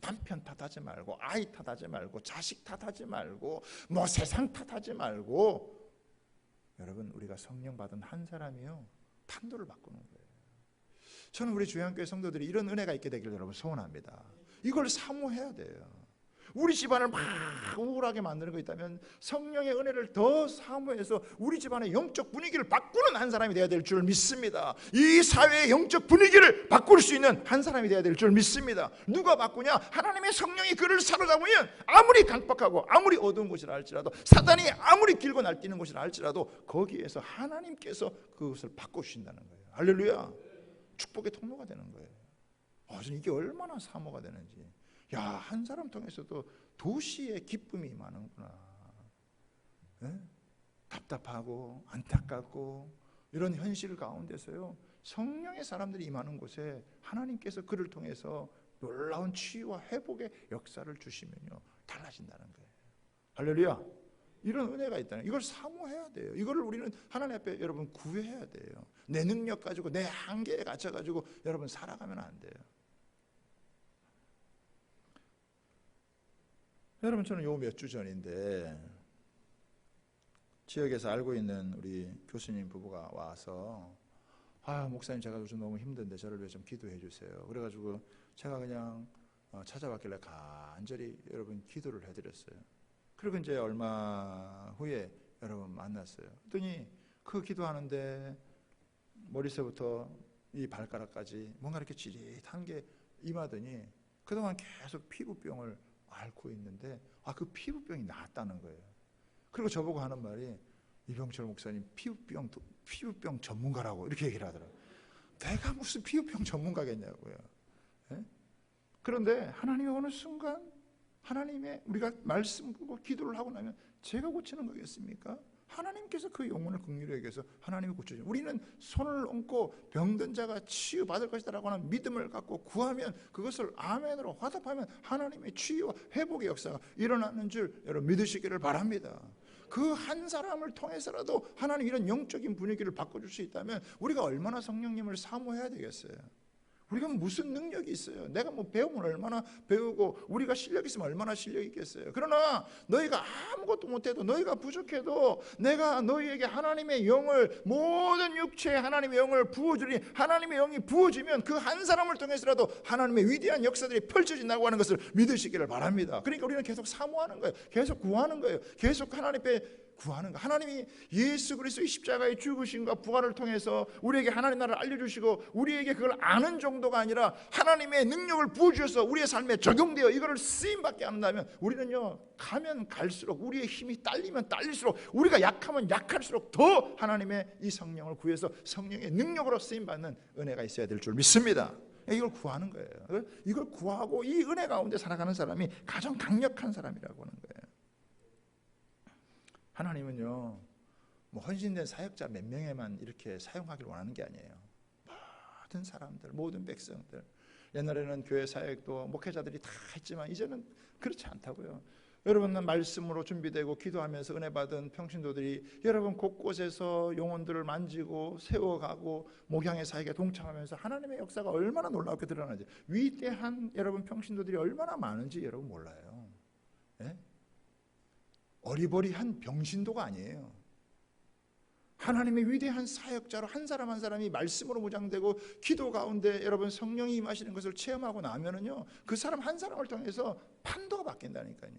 남편 탓하지 말고, 아이 탓하지 말고, 자식 탓하지 말고, 뭐 세상 탓하지 말고, 여러분 우리가 성령 받은 한 사람이요 판도를 바꾸는 거예요. 저는 우리 주양교회 성도들이 이런 은혜가 있게 되기를 여러분 소원합니다. 이걸 사모해야 돼요. 우리 집안을 막 우울하게 만드는 거 있다면 성령의 은혜를 더 사모해서 우리 집안의 영적 분위기를 바꾸는 한 사람이 되어야 될 줄 믿습니다. 이 사회의 영적 분위기를 바꿀 수 있는 한 사람이 되어야 될 줄 믿습니다. 누가 바꾸냐? 하나님의 성령이 그를 사로잡으면 아무리 강박하고 아무리 어두운 곳이라 할지라도, 사단이 아무리 길고 날뛰는 곳이라 할지라도 거기에서 하나님께서 그것을 바꿔주신다는 거예요. 할렐루야. 축복의 통로가 되는 거예요. 저는 이게 얼마나 사모가 되는지. 야, 한 사람 통해서도 도시에 기쁨이 많은구나. 답답하고 안타깝고 이런 현실 가운데서요, 성령의 사람들이 임하는 곳에 하나님께서 그를 통해서 놀라운 치유와 회복의 역사를 주시면요, 달라진다는 거예요. 할렐루야. 이런 은혜가 있다는, 이걸 사모해야 돼요. 이거를 우리는 하나님 앞에 여러분 구해야 돼요. 내 능력 가지고 내 한계에 갇혀 가지고 여러분 살아가면 안 돼요. 여러분, 저는 요 몇 주 전인데 지역에서 알고 있는 우리 교수님 부부가 와서, 목사님, 제가 요즘 너무 힘든데 저를 위해 좀 기도해 주세요. 그래가지고 제가 그냥 찾아왔길래 간절히 여러분 기도를 해드렸어요. 그리고 이제 얼마 후에 여러분 만났어요. 그랬더니 그 기도하는데 머리서부터 이 발가락까지 뭔가 이렇게 찌릿한 게 임하더니 그동안 계속 피부병을 앓고 있는데 그 피부병이 나았다는 거예요. 그리고 저보고 하는 말이, 이병철 목사님 피부병 전문가라고 이렇게 얘기를 하더라고요. 내가 무슨 피부병 전문가겠냐고요. 예? 그런데 하나님이 어느 순간, 하나님의 우리가 말씀과 기도를 하고 나면 제가 고치는 거겠습니까? 하나님께서 그 영혼을 긍휼히 여겨서 하나님이 고쳐줘요. 우리는 손을 얹고 병든 자가 치유받을 것이다라고 하는 믿음을 갖고 구하면, 그것을 아멘으로 화답하면 하나님의 치유와 회복의 역사가 일어나는 줄 여러분 믿으시기를 바랍니다. 그 한 사람을 통해서라도 하나님 이런 영적인 분위기를 바꿔줄 수 있다면 우리가 얼마나 성령님을 사모해야 되겠어요. 우리가 무슨 능력이 있어요? 내가 뭐 배우면 얼마나 배우고 우리가 실력 있으면 얼마나 실력이 있겠어요. 그러나 너희가 아무것도 못해도, 너희가 부족해도 내가 너희에게 하나님의 영을, 모든 육체에 하나님의 영을 부어주니, 하나님의 영이 부어지면 그 한 사람을 통해서라도 하나님의 위대한 역사들이 펼쳐진다고 하는 것을 믿으시기를 바랍니다. 그러니까 우리는 계속 사모하는 거예요. 계속 구하는 거예요. 계속 하나님 앞에 구하는 거. 하나님이 예수 그리스도의 십자가의 죽으심과 부활을 통해서 우리에게 하나님 나라를 알려주시고 우리에게 그걸 아는 정도가 아니라 하나님의 능력을 부어주셔서 우리의 삶에 적용되어 이거를 쓰임받게 한다면 우리는요, 가면 갈수록, 우리의 힘이 딸리면 딸릴수록, 우리가 약하면 약할수록 더 하나님의 이 성령을 구해서 성령의 능력으로 쓰임받는 은혜가 있어야 될 줄 믿습니다. 이걸 구하는 거예요. 이걸 구하고 이 은혜 가운데 살아가는 사람이 가장 강력한 사람이라고 하는 거예요. 하나님은요, 뭐 헌신된 사역자 몇 명에만 이렇게 사용하기를 원하는 게 아니에요. 모든 사람들, 모든 백성들. 옛날에는 교회 사역도 목회자들이 다 했지만 이제는 그렇지 않다고요. 여러분은 말씀으로 준비되고 기도하면서 은혜 받은 평신도들이 여러분 곳곳에서 영혼들을 만지고 세워가고 목양의 사역에 동참하면서 하나님의 역사가 얼마나 놀랍게 드러나는지, 위대한 여러분 평신도들이 얼마나 많은지 여러분 몰라요. 예? 어리버리한 병신도가 아니에요. 하나님의 위대한 사역자로 한 사람 한 사람이 말씀으로 무장되고 기도 가운데 여러분 성령이 임하시는 것을 체험하고 나면은요, 그 사람 한 사람을 통해서 판도가 바뀐다니까요.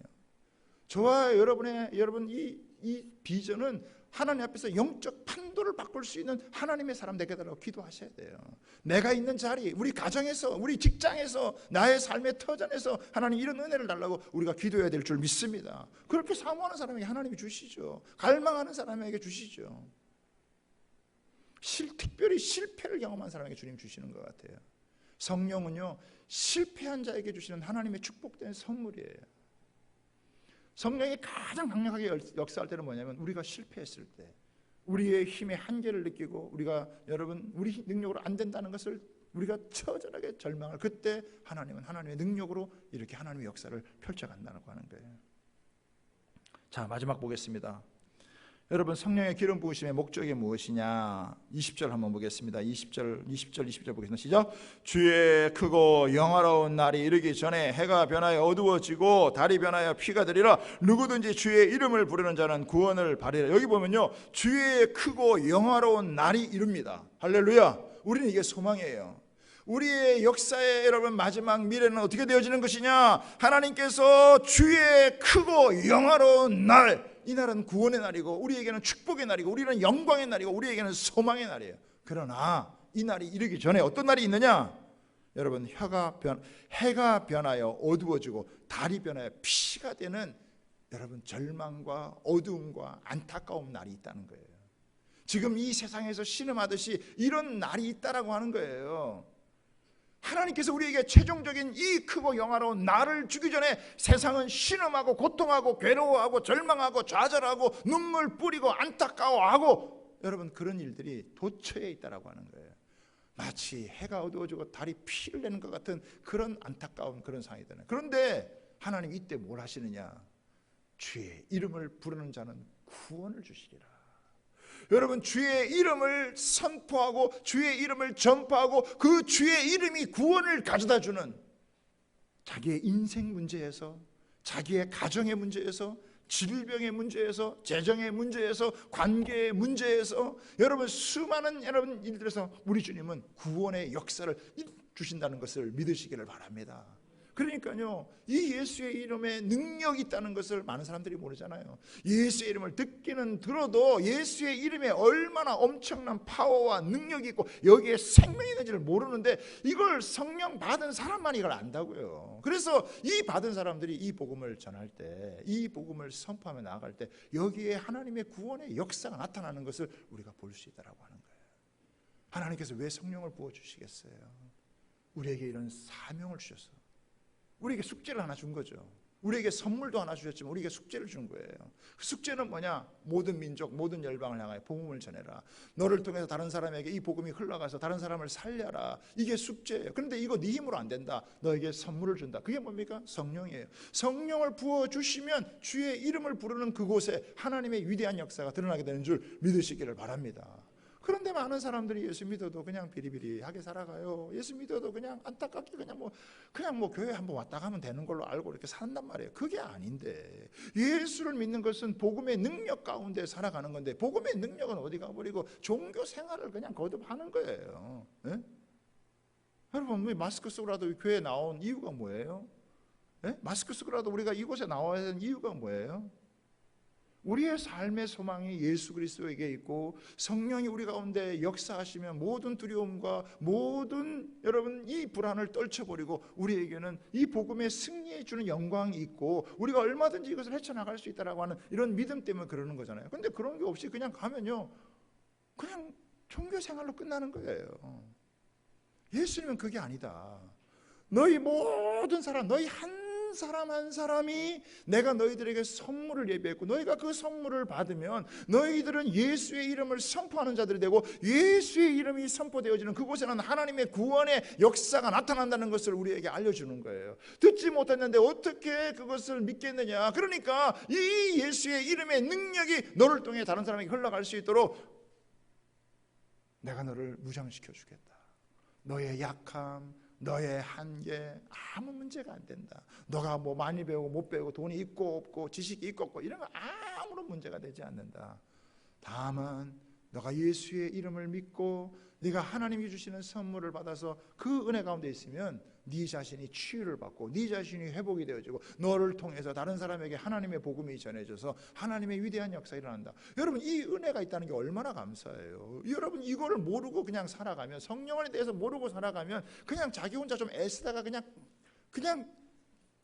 저와 여러분 이 비전은 하나님 앞에서 영적 판도를 바꿀 수 있는 하나님의 사람 되게 달라고 기도하셔야 돼요. 내가 있는 자리, 우리 가정에서, 우리 직장에서, 나의 삶의 터전에서 하나님 이런 은혜를 달라고 우리가 기도해야 될 줄 믿습니다. 그렇게 사모하는 사람에게 하나님이 주시죠. 갈망하는 사람에게 주시죠. 특별히 실패를 경험한 사람에게 주님 주시는 것 같아요. 성령은요, 실패한 자에게 주시는 하나님의 축복된 선물이에요. 성령이 가장 강력하게 역사할 때는 뭐냐면 우리가 실패했을 때, 우리의 힘의 한계를 느끼고 우리가 여러분 우리 능력으로 안 된다는 것을 우리가 처절하게 절망할 그때 하나님은 하나님의 능력으로 이렇게 하나님의 역사를 펼쳐간다고 하는 거예요. 자, 마지막 보겠습니다. 여러분, 성령의 기름 부으심의 목적이 무엇이냐? 20절 한번 보겠습니다. 20절 보겠습니다. 시작. 주의 크고 영화로운 날이 이르기 전에 해가 변하여 어두워지고 달이 변하여 피가 되리라. 누구든지 주의 이름을 부르는 자는 구원을 받으리라. 여기 보면요, 주의 크고 영화로운 날이 이릅니다. 할렐루야. 우리는 이게 소망이에요. 우리의 역사의 여러분 마지막 미래는 어떻게 되어지는 것이냐? 하나님께서 주의 크고 영화로운 날, 이 날은 구원의 날이고 우리에게는 축복의 날이고 우리는 영광의 날이고 우리에게는 소망의 날이에요. 그러나 이 날이 이르기 전에 어떤 날이 있느냐? 여러분, 해가 변하여 어두워지고 달이 변하여 피가 되는 여러분 절망과 어두움과 안타까운 날이 있다는 거예요. 지금 이 세상에서 신음하듯이 이런 날이 있다라고 하는 거예요. 하나님께서 우리에게 최종적인 이 크고 영화로운 날을 주기 전에 세상은 신음하고 고통하고 괴로워하고 절망하고 좌절하고 눈물 뿌리고 안타까워하고 여러분 그런 일들이 도처에 있다라고 하는 거예요. 마치 해가 어두워지고 달이 피를 내는 것 같은 그런 안타까운 그런 상황이 되는. 그런데 하나님 이때 뭘 하시느냐? 주의 이름을 부르는 자는 구원을 주시리라. 여러분, 주의 이름을 선포하고 주의 이름을 전파하고 그 주의 이름이 구원을 가져다 주는, 자기의 인생 문제에서, 자기의 가정의 문제에서, 질병의 문제에서, 재정의 문제에서, 관계의 문제에서, 여러분 수많은 여러분 일들에서 우리 주님은 구원의 역사를 주신다는 것을 믿으시기를 바랍니다. 그러니까요, 이 예수의 이름에 능력이 있다는 것을 많은 사람들이 모르잖아요. 예수의 이름을 듣기는 들어도 예수의 이름에 얼마나 엄청난 파워와 능력이 있고 여기에 생명이 있는지를 모르는데, 이걸 성령 받은 사람만 이걸 안다고요. 그래서 이 받은 사람들이 이 복음을 전할 때, 이 복음을 선포하며 나아갈 때 여기에 하나님의 구원의 역사가 나타나는 것을 우리가 볼 수 있다고 하는 거예요. 하나님께서 왜 성령을 부어주시겠어요? 우리에게 이런 사명을 주셔서 우리에게 숙제를 하나 준 거죠. 우리에게 선물도 하나 주셨지만 우리에게 숙제를 준 거예요. 그 숙제는 뭐냐? 모든 민족, 모든 열방을 향하여 복음을 전해라. 너를 통해서 다른 사람에게 이 복음이 흘러가서 다른 사람을 살려라. 이게 숙제예요. 그런데 이거 네 힘으로 안 된다. 너에게 선물을 준다. 그게 뭡니까? 성령이에요. 성령을 부어주시면 주의 이름을 부르는 그곳에 하나님의 위대한 역사가 드러나게 되는 줄 믿으시기를 바랍니다. 그런데 많은 사람들이 예수 믿어도 그냥 비리비리하게 살아가요. 예수 믿어도 그냥 안타깝게 그냥 뭐 교회 한번 왔다 가면 되는 걸로 알고 이렇게 산단 말이에요. 그게 아닌데, 예수를 믿는 것은 복음의 능력 가운데 살아가는 건데, 복음의 능력은 어디 가버리고 종교 생활을 그냥 거듭하는 거예요. 네? 여러분, 마스크 쓰고라도 교회에 나온 이유가 뭐예요? 네? 마스크 쓰고라도 우리가 이곳에 나와야 하는 이유가 뭐예요? 우리의 삶의 소망이 예수 그리스도에게 있고 성령이 우리 가운데 역사하시면 모든 두려움과 모든 여러분 이 불안을 떨쳐버리고 우리에게는 이 복음의 승리해 주는 영광이 있고 우리가 얼마든지 이것을 헤쳐나갈 수 있다라고 하는 이런 믿음 때문에 그러는 거잖아요. 그런데 그런 게 없이 그냥 가면요, 그냥 종교 생활로 끝나는 거예요. 예수님은 그게 아니다. 너희 모든 사람, 너희 한 사람 한 사람이 내가 너희들에게 선물을 예비했고 너희가 그 선물을 받으면 너희들은 예수의 이름을 선포하는 자들이 되고 예수의 이름이 선포되어지는 그곳에는 하나님의 구원의 역사가 나타난다는 것을 우리에게 알려주는 거예요. 듣지 못했는데 어떻게 그것을 믿겠느냐. 그러니까 이 예수의 이름의 능력이 너를 통해 다른 사람에게 흘러갈 수 있도록 내가 너를 무장시켜 주겠다. 너의 약함, 너의 한계 아무 문제가 안 된다. 너가 뭐 많이 배우고 못 배우고 돈이 있고 없고 지식이 있고 없고 이런 거 아무런 문제가 되지 않는다. 다만 너가 예수의 이름을 믿고 네가 하나님이 주시는 선물을 받아서 그 은혜 가운데 있으면 네 자신이 치유를 받고 네 자신이 회복이 되어지고 너를 통해서 다른 사람에게 하나님의 복음이 전해져서 하나님의 위대한 역사가 일어난다. 여러분, 이 은혜가 있다는 게 얼마나 감사해요. 여러분, 이거를 모르고 그냥 살아가면, 성령에 대해서 모르고 살아가면 그냥 자기 혼자 좀 애쓰다가 그냥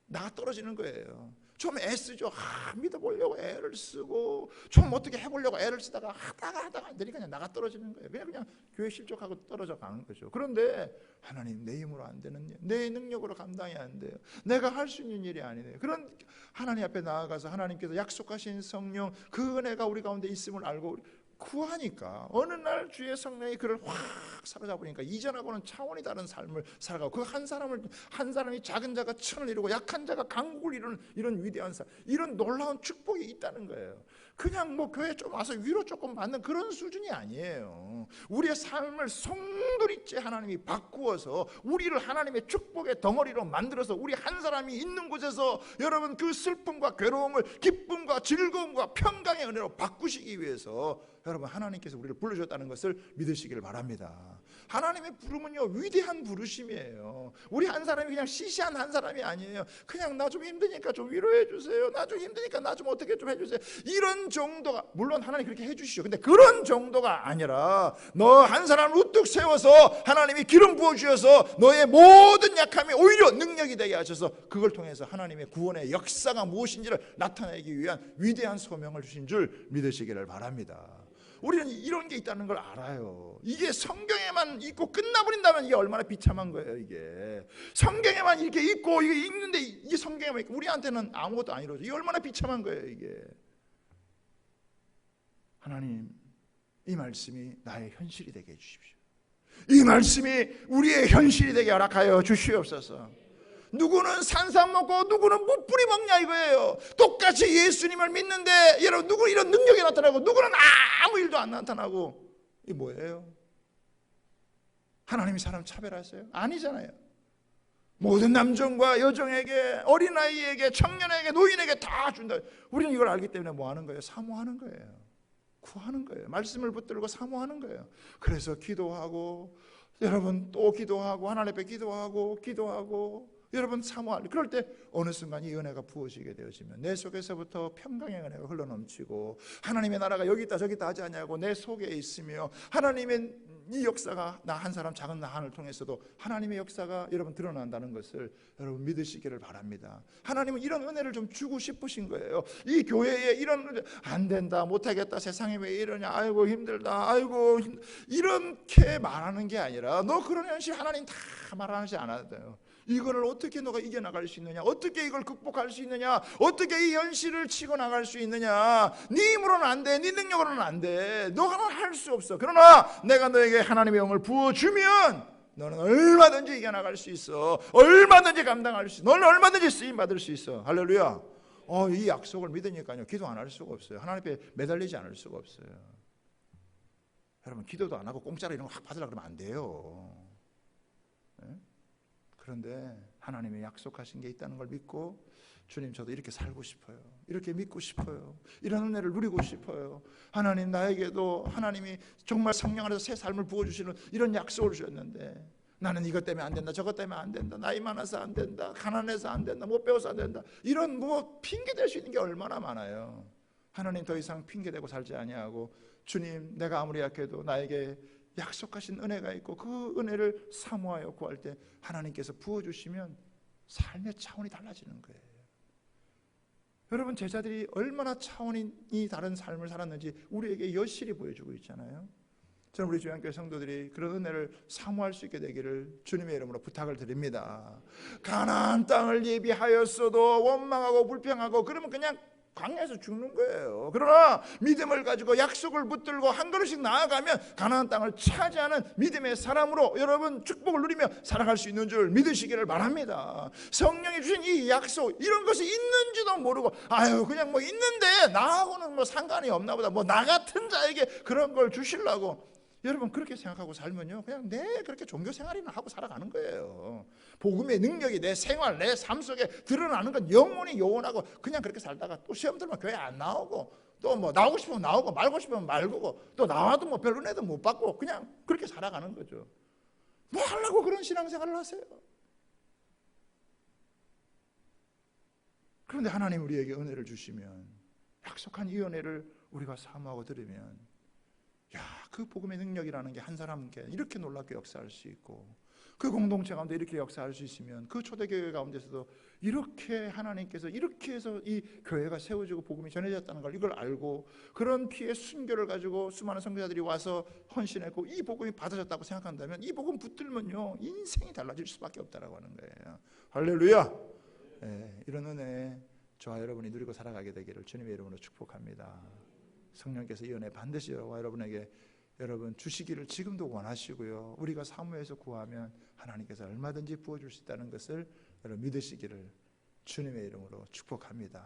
나가 떨어지는 거예요. 좀 애쓰죠. 믿어보려고 애를 쓰고 좀 어떻게 해보려고 애를 쓰다가 하다가 안 되니까 그냥 나가 떨어지는 거예요. 그냥 교회 실족하고 떨어져 가는 거죠. 그런데 하나님, 내 힘으로 안 되는 일, 내 능력으로 감당이 안 돼요. 내가 할 수 있는 일이 아니네요. 그런 하나님 앞에 나아가서 하나님께서 약속하신 성령, 그 은혜가 우리 가운데 있음을 알고 구하니까 어느 날 주의 성령이 그를 확 사로잡으니까 이전하고는 차원이 다른 삶을 살아가고 그 한 사람이 작은 자가 천을 이루고 약한 자가 강국을 이루는 이런 위대한 삶, 이런 놀라운 축복이 있다는 거예요. 그냥 뭐 교회 좀 와서 위로 조금 받는 그런 수준이 아니에요. 우리의 삶을 송두리째 하나님이 바꾸어서 우리를 하나님의 축복의 덩어리로 만들어서 우리 한 사람이 있는 곳에서 여러분 그 슬픔과 괴로움을 기쁨과 즐거움과 평강의 은혜로 바꾸시기 위해서 여러분 하나님께서 우리를 불러주셨다는 것을 믿으시기를 바랍니다. 하나님의 부름은요, 위대한 부르심이에요. 우리 한 사람이 그냥 시시한 한 사람이 아니에요. 그냥 나 좀 힘드니까 좀 위로해 주세요. 나 좀 힘드니까 나 좀 어떻게 좀 해주세요. 이런 정도가, 물론 하나님 그렇게 해주시죠. 근데 그런 정도가 아니라 너 한 사람을 우뚝 세워서 하나님이 기름 부어주셔서 너의 모든 약함이 오히려 능력이 되게 하셔서 그걸 통해서 하나님의 구원의 역사가 무엇인지를 나타내기 위한 위대한 소명을 주신 줄 믿으시기를 바랍니다. 우리는 이런 게 있다는 걸 알아요. 이게 성경에만 있고 끝나버린다면 이게 얼마나 비참한 거예요. 이게 성경에만 이렇게 있고 이게 읽는데 이게 성경에만 있고 우리한테는 아무것도 안 이루어져. 이게 얼마나 비참한 거예요. 이게 하나님, 이 말씀이 나의 현실이 되게 해주십시오. 이 말씀이 우리의 현실이 되게 허락하여 주시옵소서. 누구는 산삼 먹고 누구는 무뿌리 먹냐 이거예요. 똑같이 예수님을 믿는데 여러분 누구는 이런 능력이 나타나고 누구는 아무 일도 안 나타나고, 이게 뭐예요? 하나님이 사람 차별하세요? 아니잖아요. 모든 남성과 여종에게, 어린아이에게, 청년에게, 노인에게 다 준다. 우리는 이걸 알기 때문에 뭐 하는 거예요? 사모하는 거예요. 구하는 거예요. 말씀을 붙들고 사모하는 거예요. 그래서 기도하고, 여러분 또 기도하고, 하나님 앞에 기도하고 여러분 사모할, 그럴 때 어느 순간 이 은혜가 부어지게 되어지면 내 속에서부터 평강의 은혜가 흘러넘치고, 하나님의 나라가 여기 있다 저기 있다 하지 않냐고 내 속에 있으며, 하나님의 이 역사가 나 한 사람 작은 나 하나를 통해서도 하나님의 역사가 여러분 드러난다는 것을 여러분 믿으시기를 바랍니다. 하나님은 이런 은혜를 좀 주고 싶으신 거예요. 이 교회에 이런, 안 된다, 못하겠다, 세상에 왜 이러냐, 아이고 힘들다, 아이고 이렇게 말하는 게 아니라, 너 그런 현실 하나님 다 말하지 않아도 돼요. 이거를 어떻게 너가 이겨나갈 수 있느냐, 어떻게 이걸 극복할 수 있느냐, 어떻게 이 현실을 치고 나갈 수 있느냐. 네 힘으로는 안 돼, 네 능력으로는 안 돼, 너가 할 수 없어. 그러나 내가 너에게 하나님의 영을 부어주면 너는 얼마든지 이겨나갈 수 있어. 얼마든지 감당할 수 있어. 너는 얼마든지 쓰임받을 수 있어. 할렐루야. 이 약속을 믿으니까요 기도 안 할 수가 없어요. 하나님 앞에 매달리지 않을 수가 없어요. 여러분 기도도 안 하고 공짜로 이런 거 확 받으려고 그러면 안 돼요. 네? 그런데 하나님이 약속하신 게 있다는 걸 믿고, 주님 저도 이렇게 살고 싶어요, 이렇게 믿고 싶어요, 이런 은혜를 누리고 싶어요. 하나님 나에게도 하나님이 정말 성령 안에서 새 삶을 부어주시는 이런 약속을 주셨는데, 나는 이것 때문에 안 된다, 저것 때문에 안 된다, 나이 많아서 안 된다, 가난해서 안 된다, 못 배워서 안 된다, 이런 핑계 댈 수 있는 게 얼마나 많아요. 하나님 더 이상 핑계 대고 살지 아니하고, 주님 내가 아무리 약해도 나에게 약속하신 은혜가 있고 그 은혜를 사모하여 구할 때 하나님께서 부어주시면 삶의 차원이 달라지는 거예요. 여러분 제자들이 얼마나 차원이 다른 삶을 살았는지 우리에게 여실히 보여주고 있잖아요. 저는 우리 주양교회 성도들이 그런 은혜를 사모할 수 있게 되기를 주님의 이름으로 부탁을 드립니다. 가나안 땅을 예비하였어도 원망하고 불평하고 그러면 그냥 광야에서 죽는 거예요. 그러나 믿음을 가지고 약속을 붙들고 한 걸음씩 나아가면 가나안 땅을 차지하는 믿음의 사람으로 여러분 축복을 누리며 살아갈 수 있는 줄 믿으시기를 바랍니다. 성령이 주신 이 약속, 이런 것이 있는지도 모르고 아유 그냥 뭐 있는데 나하고는 뭐 상관이 없나 보다, 뭐 나 같은 자에게 그런 걸 주시려고, 여러분 그렇게 생각하고 살면요 그냥 그렇게 종교 생활이나 하고 살아가는 거예요. 복음의 능력이 내 생활, 내 삶 속에 드러나는 건 영원히 요원하고, 그냥 그렇게 살다가 또 시험 들면 교회 안 나오고, 또 뭐 나오고 싶으면 나오고 말고 싶으면 말고, 또 나와도 뭐 별 은혜도 못 받고 그냥 그렇게 살아가는 거죠. 뭐 하려고 그런 신앙생활을 하세요? 그런데 하나님 우리에게 은혜를 주시면, 약속한 이 은혜를 우리가 사모하고 들으면, 그 복음의 능력이라는 게 한 사람께 이렇게 놀랍게 역사할 수 있고, 그 공동체 가운데 이렇게 역사할 수 있으면, 그 초대교회 가운데서도 이렇게 하나님께서 이렇게 해서 이 교회가 세워지고 복음이 전해졌다는 걸 이걸 알고, 그런 피의 순교를 가지고 수많은 선교사들이 와서 헌신했고 이 복음이 받아졌다고 생각한다면, 이 복음 붙들면요 인생이 달라질 수밖에 없다라고 하는 거예요. 할렐루야. 이런 은혜 저와 여러분이 누리고 살아가게 되기를 주님의 이름으로 축복합니다. 성령께서 이 은혜 반드시 저와 여러분에게 여러분 주시기를 지금도 원하시고요, 우리가 사모해서 구하면 하나님께서 얼마든지 부어줄 수 있다는 것을 여러분 믿으시기를 주님의 이름으로 축복합니다.